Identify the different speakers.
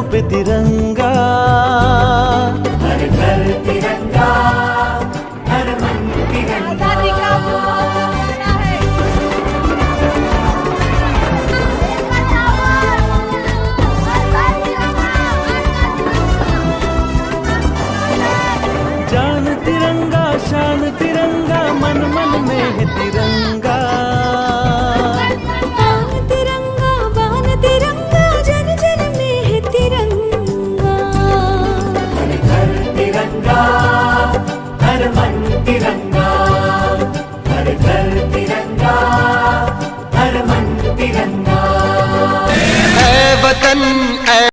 Speaker 1: घरों पे तिरंगा,
Speaker 2: हर घर तिरंगा, हर मन तिरंगा।
Speaker 1: जान तिरंगा शान तिरंगा, मन मन में है तिरंगा।
Speaker 3: आन तिरंगा बान तिरंगा, जन जन में है तिरंगा।
Speaker 2: हर घर तिरंगा, हर मन तिरंगा, हर घर तिरंगा, हर मन तिरंगा।
Speaker 4: है वतन